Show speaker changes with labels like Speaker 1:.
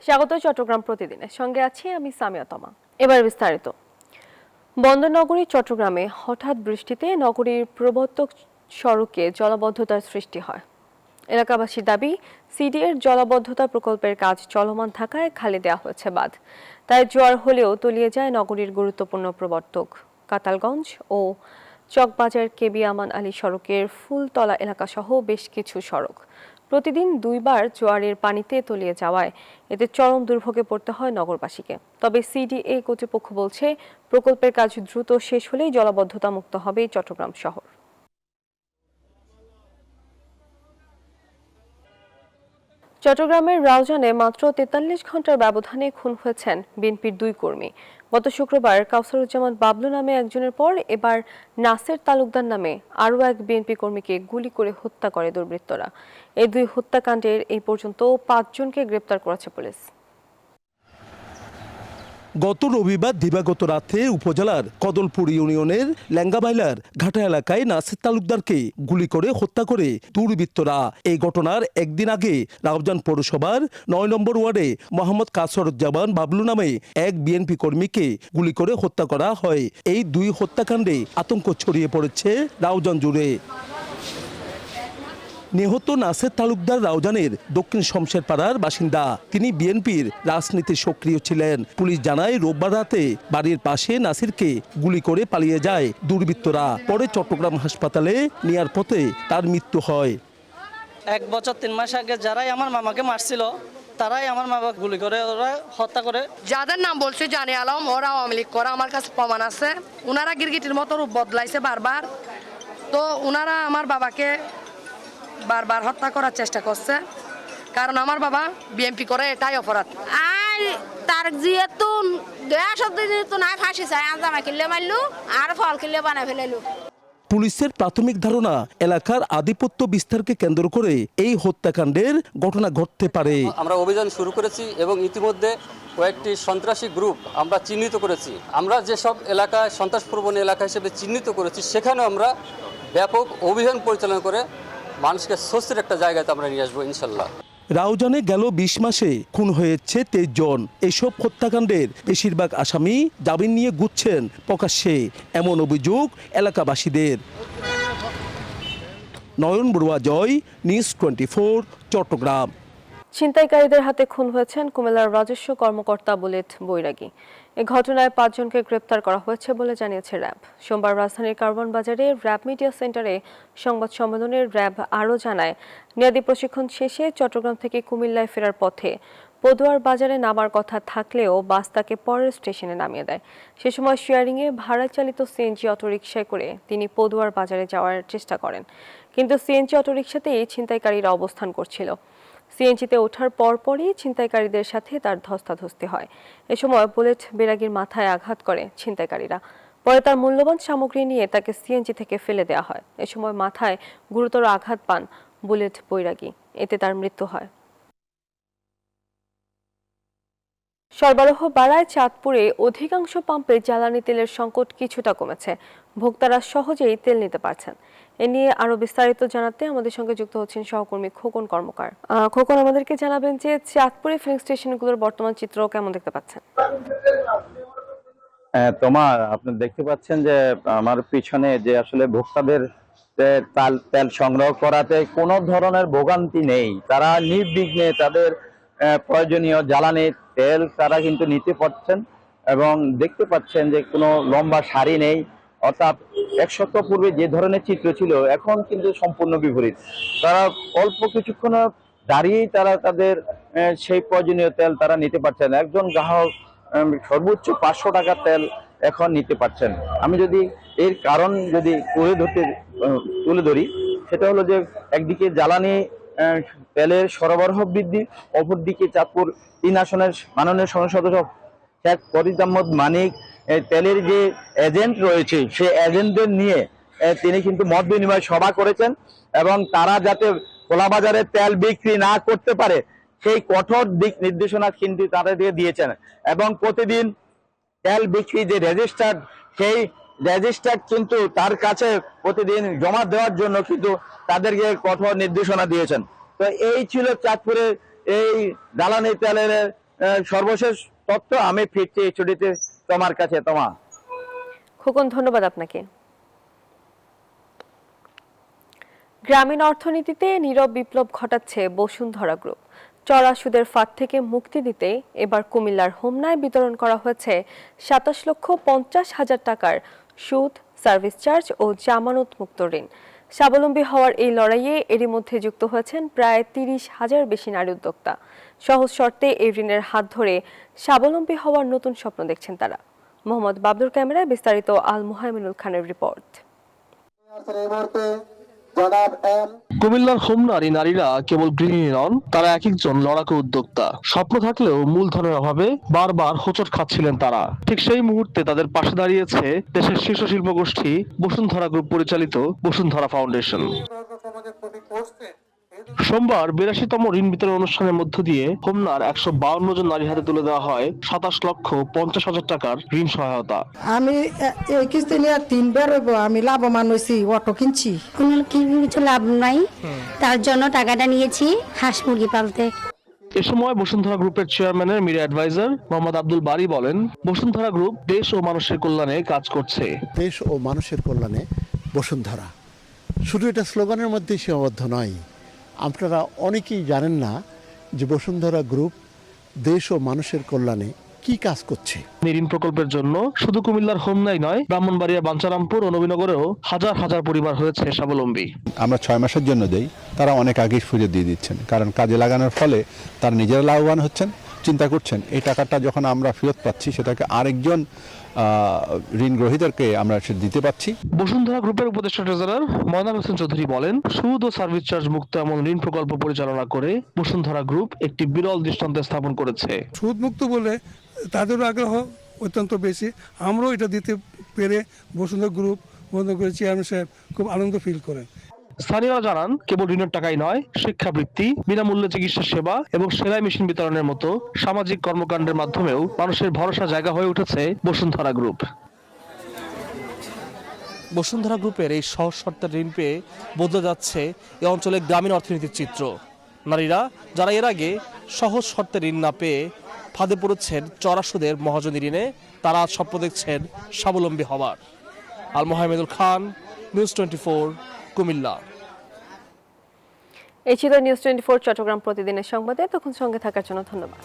Speaker 1: স্বাগত চট্টগ্রাম প্রতিদিনের সঙ্গে আছি আমি সামিয়া তমা। এবার বিস্তারিত। বন্দরনগরী চট্টগ্রামে হঠাৎ বৃষ্টিতে নগরীর প্রবর্তক সড়কে জলাবদ্ধতার সৃষ্টি হয়। এলাকাবাসীর দাবি, সিডিএর জলাবদ্ধতা প্রকল্পের কাজ চলমান থাকায় খালি দেওয়া হয়েছে বাঁধ। তাই জোয়ার হলেও তলিয়ে যায় নগরীর গুরুত্বপূর্ণ প্রবর্তক কাতালগঞ্জ ও চকবাজার কেবি আমান আলী সড়কের ফুলতলা এলাকাসহ বেশ কিছু সড়ক। প্রতিদিন দুইবার জোয়ারের পানিতে তলিয়ে যাওয়ায় এতে চরম দুর্ভোগে পড়তে হয় নগরবাসীকে। তবে সিডিএ কর্তৃপক্ষ বলছে, প্রকল্পের কাজ দ্রুত শেষ হলেই জলাবদ্ধতা মুক্ত হবে চট্টগ্রাম শহর। চট্টগ্রামের রাউজানে মাত্র ৪৩ ঘন্টার ব্যবধানে খুন হয়েছেন বিএনপির দুই কর্মী। গত শুক্রবার কাউসারুজ্জামান বাবলু নামে একজনের পর এবার নাসের তালুকদার নামে আরও এক বিএনপি কর্মীকে গুলি করে হত্যা করে দুর্বৃত্তরা। এই দুই হত্যাকাণ্ডের এই পর্যন্ত ৫ জনকে গ্রেপ্তার করেছে পুলিশ।
Speaker 2: গত রবিবার দিবাগত রাতে উপজেলার কদলপুর ইউনিয়নের ল্যাঙ্গাবাইলার ঘাটা এলাকায় নাসির তালুকদারকে গুলি করে হত্যা করে দুর্বৃত্তরা। এই ঘটনার একদিন আগে রাউজান পৌরসভার ৯ নম্বর ওয়ার্ডে মোহাম্মদ কাসরুজ্জামান বাবলু নামে এক বিএনপি কর্মীকে গুলি করে হত্যা করা হয়। এই দুই হত্যাকাণ্ডে আতঙ্ক ছড়িয়ে পড়েছে রাউজান জুড়ে। নিহত নাসের তালুকদার রাউজানের দক্ষিণ শমশের পাড়ার বাসিন্দা। তিনি বিএনপির রাজনীতি সক্রিয় ছিলেন। পুলিশ জানায়, রোববার রাতে বাড়ির পাশে নাসিরকে গুলি করে পালিয়ে যায় দুর্বৃত্তরা। পরে চট্টগ্রাম হাসপাতালে নেয়ার পথে তার মৃত্যু হয়।
Speaker 3: ১ বছর ৩ মাস আগে যারাই আমার মামাকে মারছিল তারাই আমার মামাকে গুলি করে ওরা হত্যা করে।
Speaker 4: যাদের নাম বলছে জানে আলম, ওরা আওয়ামী লীগ করা, আমার কাছে প্রমাণ আছে। ওনারা গিরগিটির মতো রূপ বদলাইছে বারবার। তো ওনারা আমার বাবাকে বারবার হত্যা করার চেষ্টা করছে, কারণ আমার বাবা বিএনপি করে, এটাই অপরাধ।
Speaker 5: আর তার যেহেতু দেশ তো না ফাঁসি চাই, আঞ্জামা কিনলে মারলু আর ফল কিনলে বানায় ফেলাইলু।
Speaker 2: পুলিশের প্রাথমিক ধারণা, এলাকার আধিপত্য বিস্তারকে কেন্দ্র করে এই হত্যাকাণ্ডের ঘটনা ঘটতে পারে।
Speaker 6: আমরা অভিযান শুরু করেছি এবং ইতিমধ্যে কয়েকটি সন্ত্রাসী গ্রুপ আমরা চিহ্নিত করেছি। আমরা যেসব এলাকায় সন্ত্রাসপ্রবণ এলাকা হিসেবে চিহ্নিত করেছি, সেখানেও আমরা ব্যাপক অভিযান পরিচালনা করে মানুষকে স্বস্তির একটা জায়গাতে আমরা নিয়ে আসবো ইনশাল্লাহ।
Speaker 2: রাউজানে গেল ২০ মাসে খুন হয়েছে ২৩ জন। এসব হত্যাকাণ্ডের বেশিরভাগ আসামি জামিন নিয়ে ঘুরছেন প্রকাশ্যে, এমন অভিযোগ এলাকাবাসীদের। নয়ন বড়ুয়া জয়, নিউজ 24, চট্টগ্রাম।
Speaker 1: ছিনতাইকারীদের হাতে খুন হয়েছেন কুমিল্লার রাজস্ব কর্মকর্তা বুলেট বৈরাগী। এ ঘটনায় ৫ জনকে গ্রেপ্তার করা হয়েছে বলে জানিয়েছে র্যাব। সোমবার রাজধানীর কার্বন বাজারে র্যাব মিডিয়া সেন্টারে সংবাদ সম্মেলনে র্যাব আরও জানায়, মেয়াদী প্রশিক্ষণ শেষে চট্টগ্রাম থেকে কুমিল্লায় ফেরার পথে পদুয়ার বাজারে নামার কথা থাকলেও বাস তাকে পরের স্টেশনে নামিয়ে দেয়। সে সময় শেয়ারিংয়ে ভাড়া চালিত সিএনজি অটোরিকশায় করে তিনি পদুয়ার বাজারে যাওয়ার চেষ্টা করেন, কিন্তু সিএনজি অটোরিকশাতেই ছিনতাইকারীরা অবস্থান করছিল। সিএনজিতে ওঠার পরপরই ছিনতাইকারীদের সাথে তার ধস্তাধস্তি হয়। এ সময় বুলেট বৈরাগীর মাথায় আঘাত করে ছিনতাইকারীরা। পরে তার মূল্যবান সামগ্রী নিয়ে তাকে সিএনজি থেকে ফেলে দেওয়া হয়। এ সময় মাথায় গুরুতর আঘাত পান বুলেট বৈরাগী, এতে তার মৃত্যু হয়। সরবরাহ বাড়ায় চাঁদপুরে অধিকাংশ পাম্পে জ্বালানি তেলের সংকট কিছুটা কমেছে। ভোক্তারা সহজেই তেল নিতে পারছেন। এ নিয়ে আরো বিস্তারিত জানাতে আমাদের সঙ্গে যুক্ত হচ্ছেন সহকর্মী খোকন কর্মকার। খোকন, আমাদেরকে জানাবেন যে চাঁদপুরে ফিলিং স্টেশনগুলোর বর্তমান চিত্র কেমন দেখতে পাচ্ছেন?
Speaker 7: তোমার আপনি দেখতে পাচ্ছেন যে আমার পিছনে যে আসলে ভোক্তাদের তেল সংগ্রহ করাতে কোনো ধরনের ভোগান্তি নেই। তারা নির্বিঘ্নে তাদের প্রয়োজনীয় জ্বালানি তেল তারা কিন্তু নিতে পারছেন এবং দেখতে পাচ্ছেন যে কোনো লম্বা সারি নেই। অর্থাৎ ১ সপ্তাহ পূর্বে যে ধরনের চিত্র ছিল, এখন কিন্তু সম্পূর্ণ বিপরীত। তারা অল্প কিছুক্ষণ দাঁড়িয়েই তারা তাদের সেই প্রয়োজনীয় তেল তারা নিতে পারছেন। একজন গ্রাহক সর্বোচ্চ ৫০০ টাকার তেল এখন নিতে পারছেন। আমি যদি এর কারণ যদি তুলে ধরি, সেটা হলো যে একদিকে জ্বালানি তেলের সরবরাহ বৃদ্ধি, অপরদিকে চাঁদপুর ৩ আসনের মাননীয় সংসদ সদস্য শেখ ফরিদ আহমদ মানিক তেলের যে এজেন্ট রয়েছে, সেই এজেন্টদের নিয়ে তিনি কিন্তু মত বিনিময় সভা করেছেন এবং তারা যাতে খোলা বাজারে তেল বিক্রি না করতে পারে সেই কঠোর দিক নির্দেশনা কিন্তু তাদের দিয়েছেন এবং প্রতিদিন তেল বিক্রি যে রেজিস্টার্ড, সেই রেজিস্টার কিন্তু তার কাছে প্রতিদিন জমা দেওয়ার জন্য কিন্তু তাদেরকে কঠোর নির্দেশনা দিয়েছেন। তো এই ছিল চাঁদপুরের এই জ্বালানি তেলের সর্বশেষ তথ্য আমি ফিরছি এই ছুটিতে তোমার কাছে। তোমার
Speaker 1: খোকন, ধন্যবাদ আপনাকে। গ্রামীণ অর্থনীতিতে নীরব বিপ্লব ঘটাচ্ছে বসুন্ধরা গ্রুপ। চড়া সুদের ফাঁদ থেকে মুক্তি দিতে এবার কুমিল্লার হোমনায় বিতরণ করা হয়েছে 27,50,000 টাকার সুদ, সার্ভিস চার্জ ও জামানত মুক্ত ঋণ। স্বাবলম্বী হওয়ার এই লড়াইয়ে এরই মধ্যে যুক্ত হয়েছেন প্রায় 30,000 বেশি নারী উদ্যোক্তা। সহজ শর্তে এই ঋণের হাত ধরে স্বাবলম্বী হওয়ার নতুন স্বপ্ন দেখছেন তারা। মোহাম্মদ বাবলুর ক্যামেরায় বিস্তারিত আল মুহাইমিনুল খানের রিপোর্ট।
Speaker 8: কুমিল্লার হোমনার এই নারীরা কেবল গৃহিণী নন, তারা এক একজন লড়াকু উদ্যোক্তা। স্বপ্ন থাকলেও মূলধনের অভাবে বারবার হোঁচট খাচ্ছিলেন তারা। ঠিক সেই মুহূর্তে তাদের পাশে দাঁড়িয়েছে দেশের শীর্ষ শিল্প গোষ্ঠী বসুন্ধরা গ্রুপ পরিচালিত বসুন্ধরা ফাউন্ডেশন। সোমবার 82তম ঋণ বিতরণ অনুষ্ঠানের মধ্য দিয়ে হোমনার 152 জন নারীর হাতে তুলে দেওয়া হয় 27,50,000 টাকার ঋণ সহায়তা।
Speaker 9: আমি এই কিস্তি নিয়ে 3 বার হইব, আমি লাভবান হয়েছি, অটো কিনছি।
Speaker 10: কোনো কিছু লাভ নাই, তার জন্য টাকাটা নিয়েছি হাঁস মুরগি পালতে।
Speaker 8: এ সময় বসুন্ধরা গ্রুপের চেয়ারম্যানের মিডিয়া অ্যাডভাইজার মোহাম্মদ আব্দুল বারী বলেন, বসুন্ধরা গ্রুপ দেশ ও মানুষের কল্যাণে কাজ করছে।
Speaker 11: দেশ ও মানুষের কল্যাণে বসুন্ধরা শুধু এটা স্লোগানের মধ্যেই সীমাবদ্ধ নয়। আপনারা অনেকেই জানেন না যে বসুন্ধরা গ্রুপ দেশ ও মানুষের কল্যাণে কি কাজ করছে।
Speaker 8: ঋণ প্রকল্পের জন্য শুধু কুমিল্লার হোমনাই নয়, ব্রাহ্মণবাড়িয়া, বাঞ্ছারামপুর ও নবীনগরেও হাজার হাজার পরিবার হয়েছে স্বাবলম্বী।
Speaker 12: আমরা 6 মাসের জন্য দেই, তারা অনেক আগেই ফিরে দিয়ে দিচ্ছেন, কারণ কাজে লাগানোর ফলে তারা নিজেরা লাভবান হচ্ছেন। চিন্তা করছেন এই টাকাটা যখন আমরা ফেরত পাচ্ছি, সেটাকে আরেকজন ঋণ গ্রহীতাকে আমরা দিতে পাচ্ছি।
Speaker 8: বসুন্ধরা গ্রুপের উপদেষ্টা ট্রেজারার ময়নাল হোসেন চৌধুরী বলেন, সুদ ও সার্ভিস চার্জ মুক্ত এমন ঋণ প্রকল্প পরিচালনা করে বসুন্ধরা গ্রুপ একটি বিরল দৃষ্টান্ত স্থাপন করেছে।
Speaker 13: সুদ মুক্ত বলে তাদেরও আগ্রহ অত্যন্ত বেশি। আমরাও এটা দিতে পেরে বসুন্ধরা গ্রুপ চেয়ারম্যান সাহেব খুব আনন্দ ফিল করেন।
Speaker 8: স্থানীয়রা জানান, কেবল ঋণের টাকাই নয়, শিক্ষাবৃত্তি, বিনামূল্যে চিকিৎসা সেবা এবং সেলাই মেশিন বিতরণের মতো সামাজিক কর্মকাণ্ডের মাধ্যমেও মানুষের ভরসা জায়গা হয়ে উঠেছে বসুন্ধরা গ্রুপ।
Speaker 14: বসুন্ধরা গ্রুপের এই সহজ শর্তের ঋণ পেয়ে বদলে যাচ্ছে এই অঞ্চলের গ্রামীণ অর্থনীতির চিত্র। নারীরা যারা এর আগে সহজ শর্তের ঋণ না পেয়ে ফাঁদে পড়েছেন চড়া সুদের মহাজনী ঋণে, তারা আজ স্বপ্ন দেখছেন স্বাবলম্বী হবার। আল মুহাইমিনুল খান, নিউজ 24, কুমিল্লা।
Speaker 1: এই ছিল নিউজ 24 চট্টগ্রাম প্রতিদিনের সংবাদে। তখন সঙ্গে থাকার জন্য ধন্যবাদ।